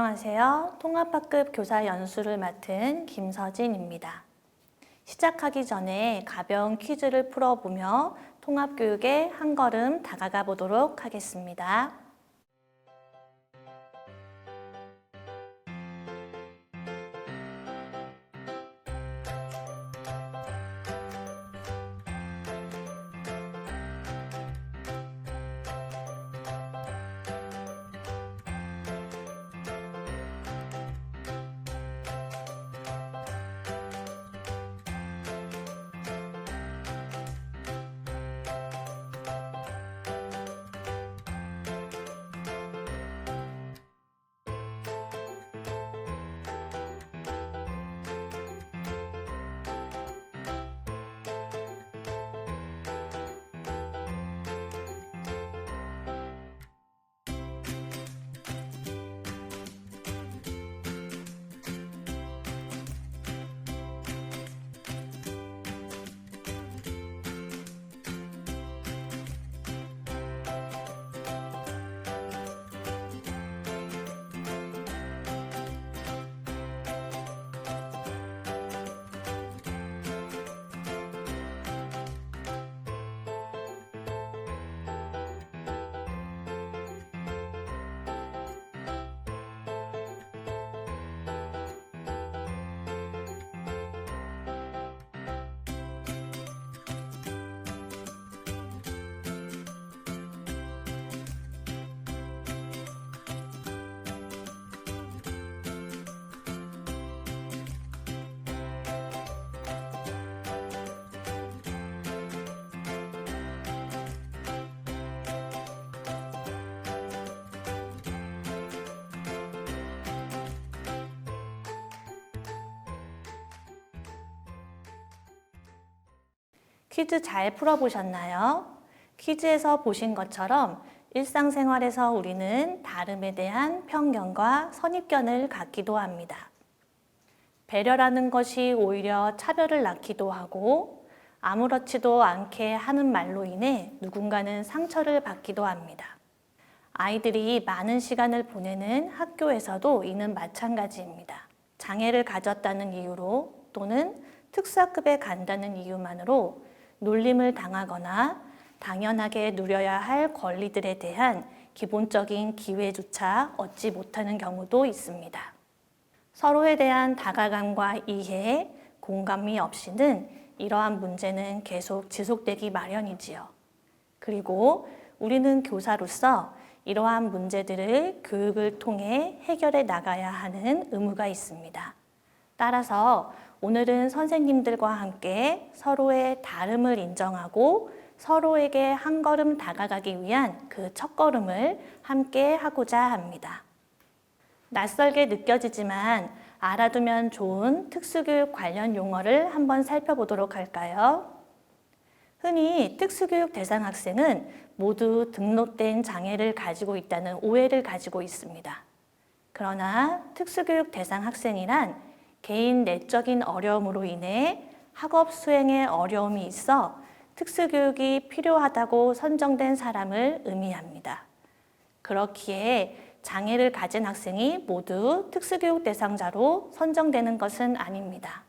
안녕하세요. 통합학급 교사 연수를 맡은 김서진입니다. 시작하기 전에 가벼운 퀴즈를 풀어보며 통합교육에 한 걸음 다가가 보도록 하겠습니다. 퀴즈 잘 풀어보셨나요? 퀴즈에서 보신 것처럼 일상생활에서 우리는 다름에 대한 편견과 선입견을 갖기도 합니다. 배려라는 것이 오히려 차별을 낳기도 하고 아무렇지도 않게 하는 말로 인해 누군가는 상처를 받기도 합니다. 아이들이 많은 시간을 보내는 학교에서도 이는 마찬가지입니다. 장애를 가졌다는 이유로 또는 특수학급에 간다는 이유만으로 놀림을 당하거나 당연하게 누려야 할 권리들에 대한 기본적인 기회조차 얻지 못하는 경우도 있습니다. 서로에 대한 다가감과 이해, 공감이 없이는 이러한 문제는 계속 지속되기 마련이지요. 그리고 우리는 교사로서 이러한 문제들을 교육을 통해 해결해 나가야 하는 의무가 있습니다. 따라서 오늘은 선생님들과 함께 서로의 다름을 인정하고 서로에게 한 걸음 다가가기 위한 그 첫걸음을 함께 하고자 합니다. 낯설게 느껴지지만 알아두면 좋은 특수교육 관련 용어를 한번 살펴보도록 할까요? 흔히 특수교육 대상 학생은 모두 등록된 장애를 가지고 있다는 오해를 가지고 있습니다. 그러나 특수교육 대상 학생이란 개인 내적인 어려움으로 인해 학업 수행에 어려움이 있어 특수교육이 필요하다고 선정된 사람을 의미합니다. 그렇기에 장애를 가진 학생이 모두 특수교육 대상자로 선정되는 것은 아닙니다.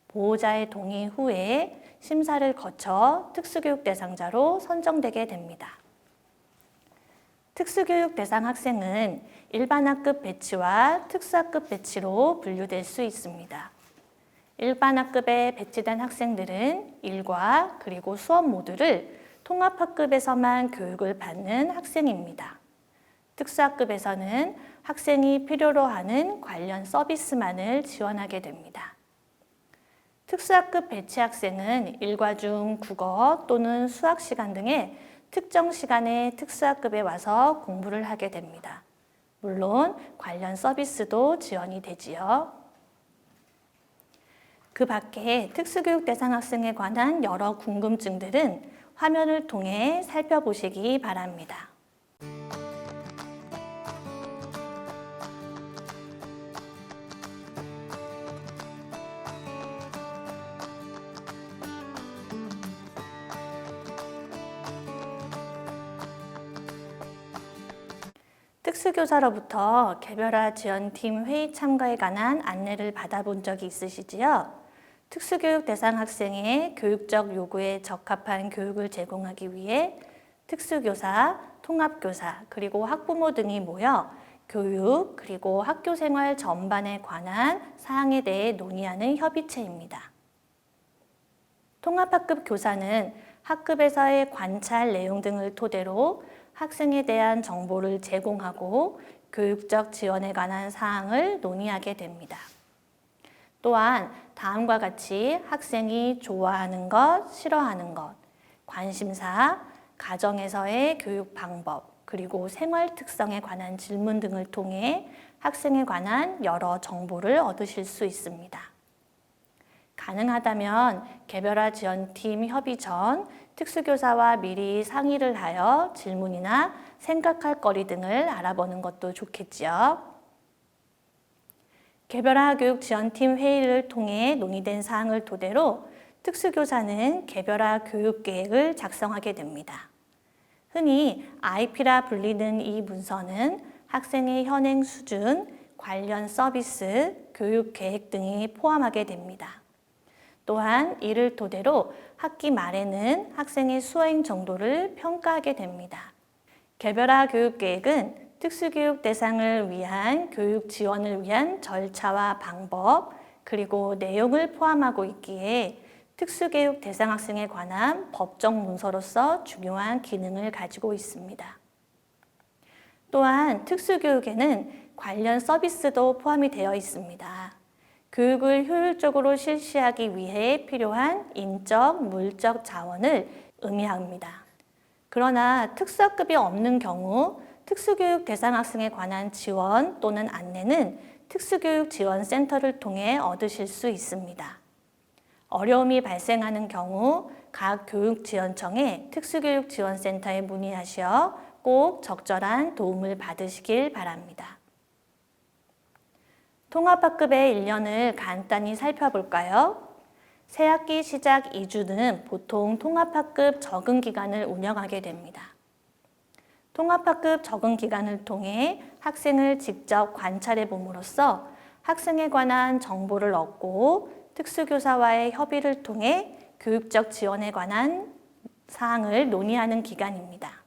보호자의 동의 후에 심사를 거쳐 특수교육 대상자로 선정되게 됩니다. 특수교육 대상 학생은 일반학급 배치와 특수학급 배치로 분류될 수 있습니다. 일반학급에 배치된 학생들은 일과 그리고 수업 모두를 통합학급에서만 교육을 받는 학생입니다. 특수학급에서는 학생이 필요로 하는 관련 서비스만을 지원하게 됩니다. 특수학급 배치 학생은 일과 중 국어 또는 수학 시간 등의 특정 시간에 특수학급에 와서 공부를 하게 됩니다. 물론 관련 서비스도 지원이 되지요. 그 밖에 특수교육 대상 학생에 관한 여러 궁금증들은 화면을 통해 살펴보시기 바랍니다. 특수교사로부터 개별화 지원팀 회의 참가에 관한 안내를 받아본 적이 있으시지요? 특수교육 대상 학생의 교육적 요구에 적합한 교육을 제공하기 위해 특수교사, 통합교사, 그리고 학부모 등이 모여 교육, 그리고 학교 생활 전반에 관한 사항에 대해 논의하는 협의체입니다. 통합학급 교사는 학급에서의 관찰 내용 등을 토대로 학생에 대한 정보를 제공하고 교육적 지원에 관한 사항을 논의하게 됩니다. 또한 다음과 같이 학생이 좋아하는 것, 싫어하는 것, 관심사, 가정에서의 교육 방법, 그리고 생활 특성에 관한 질문 등을 통해 학생에 관한 여러 정보를 얻으실 수 있습니다. 가능하다면 개별화 지원팀 협의 전 특수교사와 미리 상의를 하여 질문이나 생각할 거리 등을 알아보는 것도 좋겠지요. 개별화 교육 지원팀 회의를 통해 논의된 사항을 토대로 특수교사는 개별화 교육 계획을 작성하게 됩니다. 흔히 IP라 불리는 이 문서는 학생의 현행 수준, 관련 서비스, 교육 계획 등이 포함하게 됩니다. 또한 이를 토대로 학기 말에는 학생의 수행 정도를 평가하게 됩니다. 개별화 교육 계획은 특수교육 대상을 위한 교육 지원을 위한 절차와 방법, 그리고 내용을 포함하고 있기에 특수교육 대상 학생에 관한 법적 문서로서 중요한 기능을 가지고 있습니다. 또한 특수교육에는 관련 서비스도 포함이 되어 있습니다. 교육을 효율적으로 실시하기 위해 필요한 인적, 물적 자원을 의미합니다. 그러나 특수학급이 없는 경우 특수교육 대상 학생에 관한 지원 또는 안내는 특수교육지원센터를 통해 얻으실 수 있습니다. 어려움이 발생하는 경우 각 교육지원청의 특수교육지원센터에 문의하셔 꼭 적절한 도움을 받으시길 바랍니다. 통합학급의 1년을 간단히 살펴볼까요? 새학기 시작 2주는 보통 통합학급 적응 기간을 운영하게 됩니다. 통합학급 적응 기간을 통해 학생을 직접 관찰해 봄으로써 학생에 관한 정보를 얻고 특수교사와의 협의를 통해 교육적 지원에 관한 사항을 논의하는 기간입니다.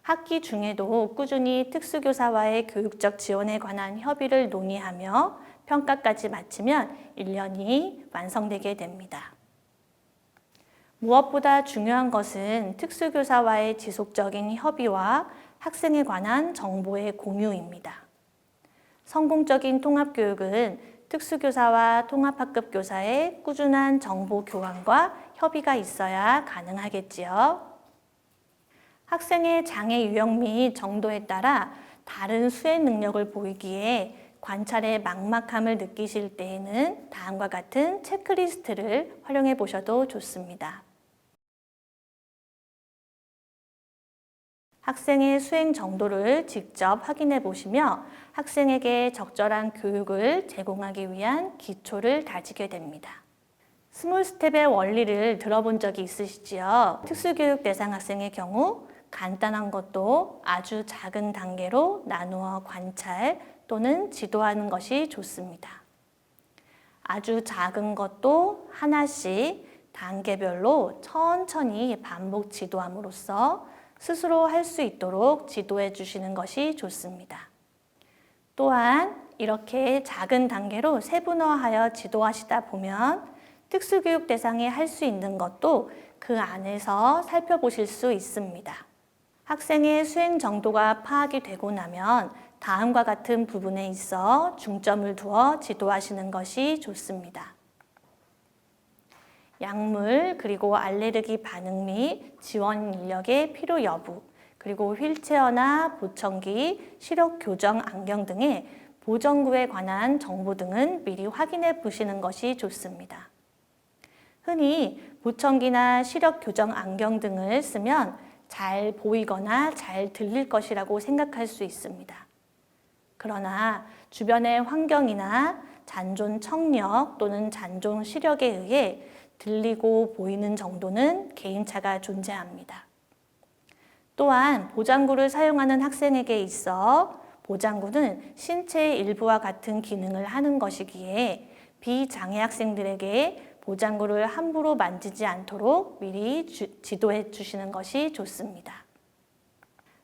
학기 중에도 꾸준히 특수교사와의 교육적 지원에 관한 협의를 논의하며 평가까지 마치면 1년이 완성되게 됩니다. 무엇보다 중요한 것은 특수교사와의 지속적인 협의와 학생에 관한 정보의 공유입니다. 성공적인 통합교육은 특수교사와 통합학급 교사의 꾸준한 정보 교환과 협의가 있어야 가능하겠지요. 학생의 장애 유형 및 정도에 따라 다른 수행 능력을 보이기에 관찰에 막막함을 느끼실 때에는 다음과 같은 체크리스트를 활용해 보셔도 좋습니다. 학생의 수행 정도를 직접 확인해 보시며 학생에게 적절한 교육을 제공하기 위한 기초를 다지게 됩니다. 스몰 스텝의 원리를 들어본 적이 있으시지요? 특수교육 대상 학생의 경우 간단한 것도 아주 작은 단계로 나누어 관찰 또는 지도하는 것이 좋습니다. 아주 작은 것도 하나씩 단계별로 천천히 반복 지도함으로써 스스로 할 수 있도록 지도해 주시는 것이 좋습니다. 또한 이렇게 작은 단계로 세분화하여 지도하시다 보면 특수교육 대상이 할 수 있는 것도 그 안에서 살펴보실 수 있습니다. 학생의 수행 정도가 파악이 되고 나면 다음과 같은 부분에 있어 중점을 두어 지도하시는 것이 좋습니다. 약물, 그리고 알레르기 반응 및 지원 인력의 필요 여부, 그리고 휠체어나 보청기, 시력 교정 안경 등의 보정구에 관한 정보 등은 미리 확인해 보시는 것이 좋습니다. 흔히 보청기나 시력 교정 안경 등을 쓰면 잘 보이거나 잘 들릴 것이라고 생각할 수 있습니다. 그러나 주변의 환경이나 잔존 청력 또는 잔존 시력에 의해 들리고 보이는 정도는 개인차가 존재합니다. 또한 보장구를 사용하는 학생에게 있어 보장구는 신체의 일부와 같은 기능을 하는 것이기에 비장애 학생들에게 보장구를 함부로 만지지 않도록 미리 지도해 주시는 것이 좋습니다.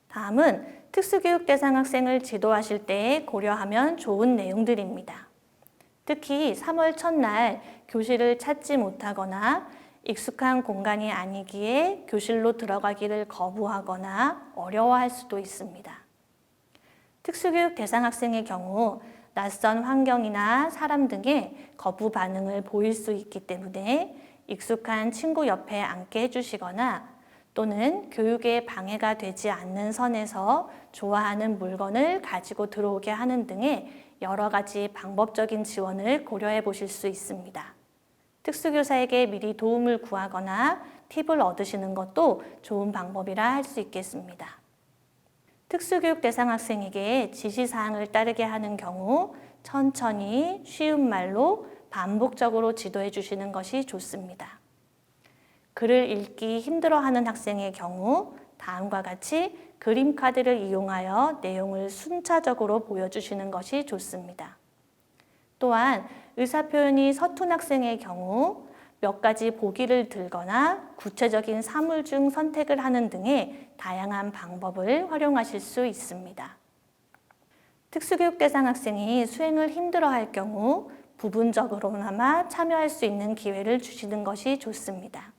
다음은 특수교육 대상 학생을 지도하실 때 고려하면 좋은 내용들입니다. 특히 3월 첫날 교실을 찾지 못하거나 익숙한 공간이 아니기에 교실로 들어가기를 거부하거나 어려워할 수도 있습니다. 특수교육 대상 학생의 경우 낯선 환경이나 사람 등의 거부 반응을 보일 수 있기 때문에 익숙한 친구 옆에 앉게 해주시거나 또는 교육에 방해가 되지 않는 선에서 좋아하는 물건을 가지고 들어오게 하는 등의 여러 가지 방법적인 지원을 고려해 보실 수 있습니다. 특수교사에게 미리 도움을 구하거나 팁을 얻으시는 것도 좋은 방법이라 할 수 있겠습니다. 특수교육 대상 학생에게 지시사항을 따르게 하는 경우 천천히 쉬운 말로 반복적으로 지도해 주시는 것이 좋습니다. 글을 읽기 힘들어하는 학생의 경우 다음과 같이 그림 카드를 이용하여 내용을 순차적으로 보여주시는 것이 좋습니다. 또한 의사표현이 서툰 학생의 경우 몇 가지 보기를 들거나 구체적인 사물 중 선택을 하는 등의 다양한 방법을 활용하실 수 있습니다. 특수교육 대상 학생이 수행을 힘들어할 경우 부분적으로나마 참여할 수 있는 기회를 주시는 것이 좋습니다.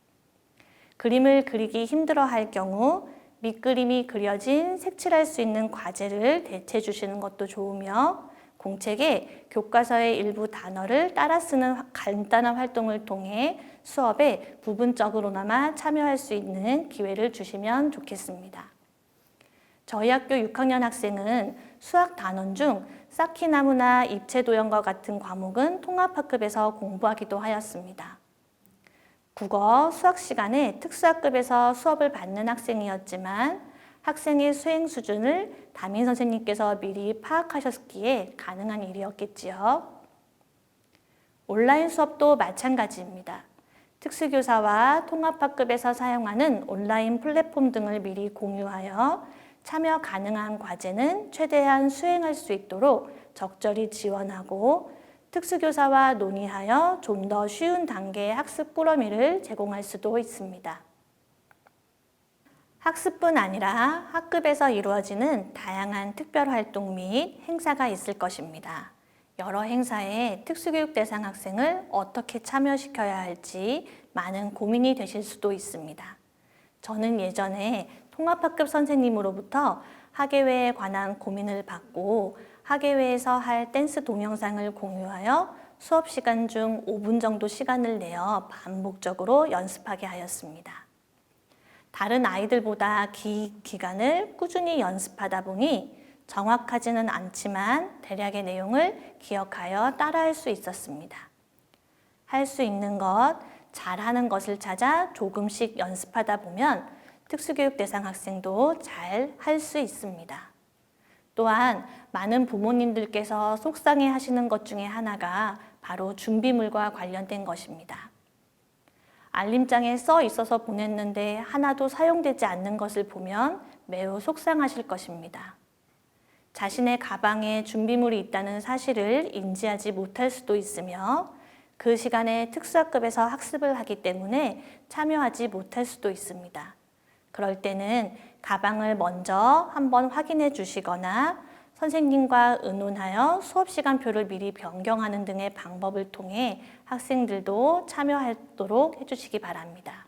그림을 그리기 힘들어할 경우 밑그림이 그려진 색칠할 수 있는 과제를 대체해 주시는 것도 좋으며 공책에 교과서의 일부 단어를 따라 쓰는 간단한 활동을 통해 수업에 부분적으로나마 참여할 수 있는 기회를 주시면 좋겠습니다. 저희 학교 6학년 학생은 수학 단원 중 쌓기나무나 입체도형과 같은 과목은 통합학급에서 공부하기도 하였습니다. 국어, 수학 시간에 특수학급에서 수업을 받는 학생이었지만 학생의 수행 수준을 담임 선생님께서 미리 파악하셨기에 가능한 일이었겠지요. 온라인 수업도 마찬가지입니다. 특수교사와 통합학급에서 사용하는 온라인 플랫폼 등을 미리 공유하여 참여 가능한 과제는 최대한 수행할 수 있도록 적절히 지원하고 특수교사와 논의하여 좀 더 쉬운 단계의 학습 꾸러미를 제공할 수도 있습니다. 학습뿐 아니라 학급에서 이루어지는 다양한 특별활동 및 행사가 있을 것입니다. 여러 행사에 특수교육 대상 학생을 어떻게 참여시켜야 할지 많은 고민이 되실 수도 있습니다. 저는 예전에 통합학급 선생님으로부터 학예회에 관한 고민을 받고 학예회에서 할 댄스 동영상을 공유하여 수업 시간 중 5분 정도 시간을 내어 반복적으로 연습하게 하였습니다. 다른 아이들보다 긴 기간을 꾸준히 연습하다 보니 정확하지는 않지만 대략의 내용을 기억하여 따라할 수 있었습니다. 할 수 있는 것, 잘하는 것을 찾아 조금씩 연습하다 보면 특수교육 대상 학생도 잘 할 수 있습니다. 또한 많은 부모님들께서 속상해 하시는 것 중에 하나가 바로 준비물과 관련된 것입니다. 알림장에 써 있어서 보냈는데 하나도 사용되지 않는 것을 보면 매우 속상하실 것입니다. 자신의 가방에 준비물이 있다는 사실을 인지하지 못할 수도 있으며 그 시간에 특수학급에서 학습을 하기 때문에 참여하지 못할 수도 있습니다. 그럴 때는 가방을 먼저 한번 확인해 주시거나 선생님과 의논하여 수업 시간표를 미리 변경하는 등의 방법을 통해 학생들도 참여하도록 해주시기 바랍니다.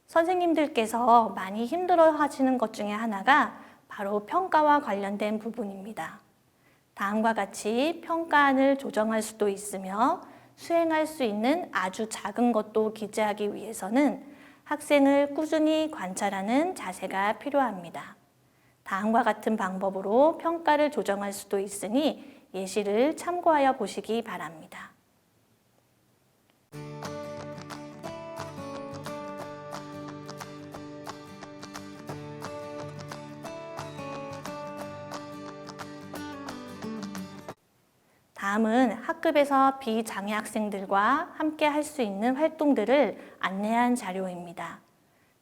선생님들께서 많이 힘들어 하시는 것 중에 하나가 바로 평가와 관련된 부분입니다. 다음과 같이 평가안을 조정할 수도 있으며 수행할 수 있는 아주 작은 것도 기재하기 위해서는 학생을 꾸준히 관찰하는 자세가 필요합니다. 다음과 같은 방법으로 평가를 조정할 수도 있으니 예시를 참고하여 보시기 바랍니다. 다음은 학급에서 비장애 학생들과 함께 할 수 있는 활동들을 안내한 자료입니다.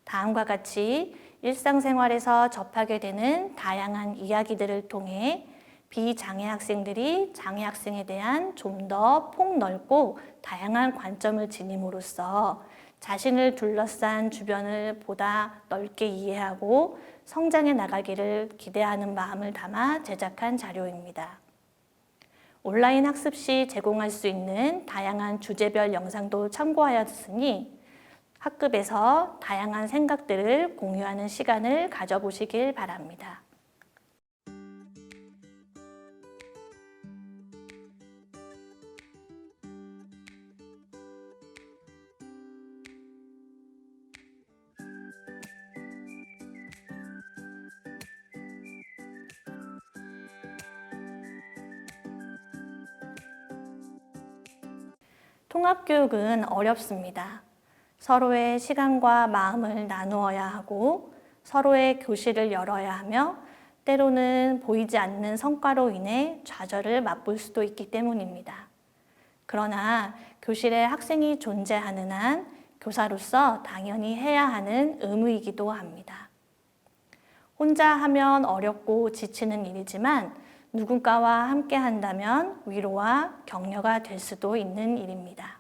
다음과 같이 일상생활에서 접하게 되는 다양한 이야기들을 통해 비장애 학생들이 장애 학생에 대한 좀 더 폭넓고 다양한 관점을 지님으로써 자신을 둘러싼 주변을 보다 넓게 이해하고 성장해 나가기를 기대하는 마음을 담아 제작한 자료입니다. 온라인 학습 시 제공할 수 있는 다양한 주제별 영상도 참고하였으니 학급에서 다양한 생각들을 공유하는 시간을 가져보시길 바랍니다. 통합교육은 어렵습니다. 서로의 시간과 마음을 나누어야 하고 서로의 교실을 열어야 하며 때로는 보이지 않는 성과로 인해 좌절을 맛볼 수도 있기 때문입니다. 그러나 교실에 학생이 존재하는 한 교사로서 당연히 해야 하는 의무이기도 합니다. 혼자 하면 어렵고 지치는 일이지만 누군가와 함께 한다면 위로와 격려가 될 수도 있는 일입니다.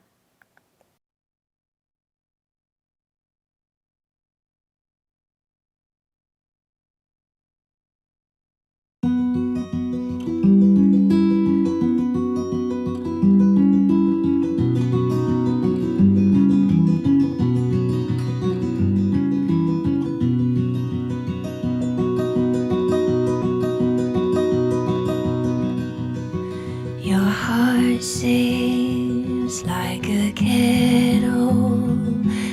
Your heart sings like a kettle,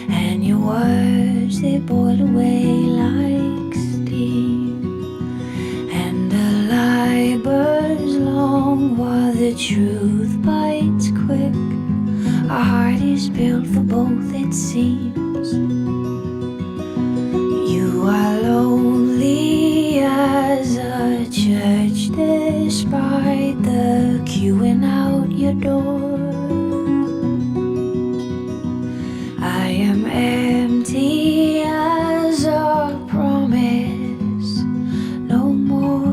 and your words they boil away like steam, and the lie burns long while the truth bites quick. Our heart is built for both, it seems. You are lonely as a church despite the queuing out your door. I am empty as a promise, no more.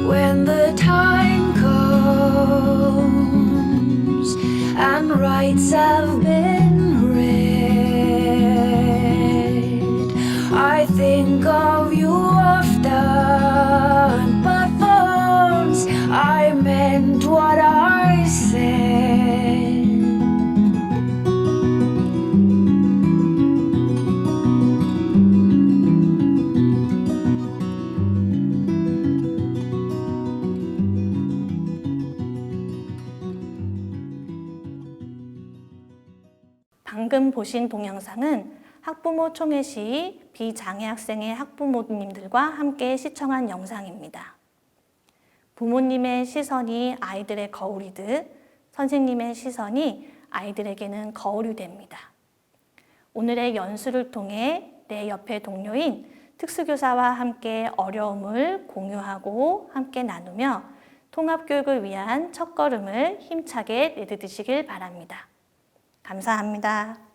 When the time comes and rights have been read, I think of you often, but for once I meant what I said. 방금 보신 동영상은 학부모 총회 시 비장애 학생의 학부모님들과 함께 시청한 영상입니다. 부모님의 시선이 아이들의 거울이듯 선생님의 시선이 아이들에게는 거울이 됩니다. 오늘의 연수를 통해 내 옆의 동료인 특수교사와 함께 어려움을 공유하고 함께 나누며 통합교육을 위한 첫걸음을 힘차게 내딛으시길 바랍니다. 감사합니다.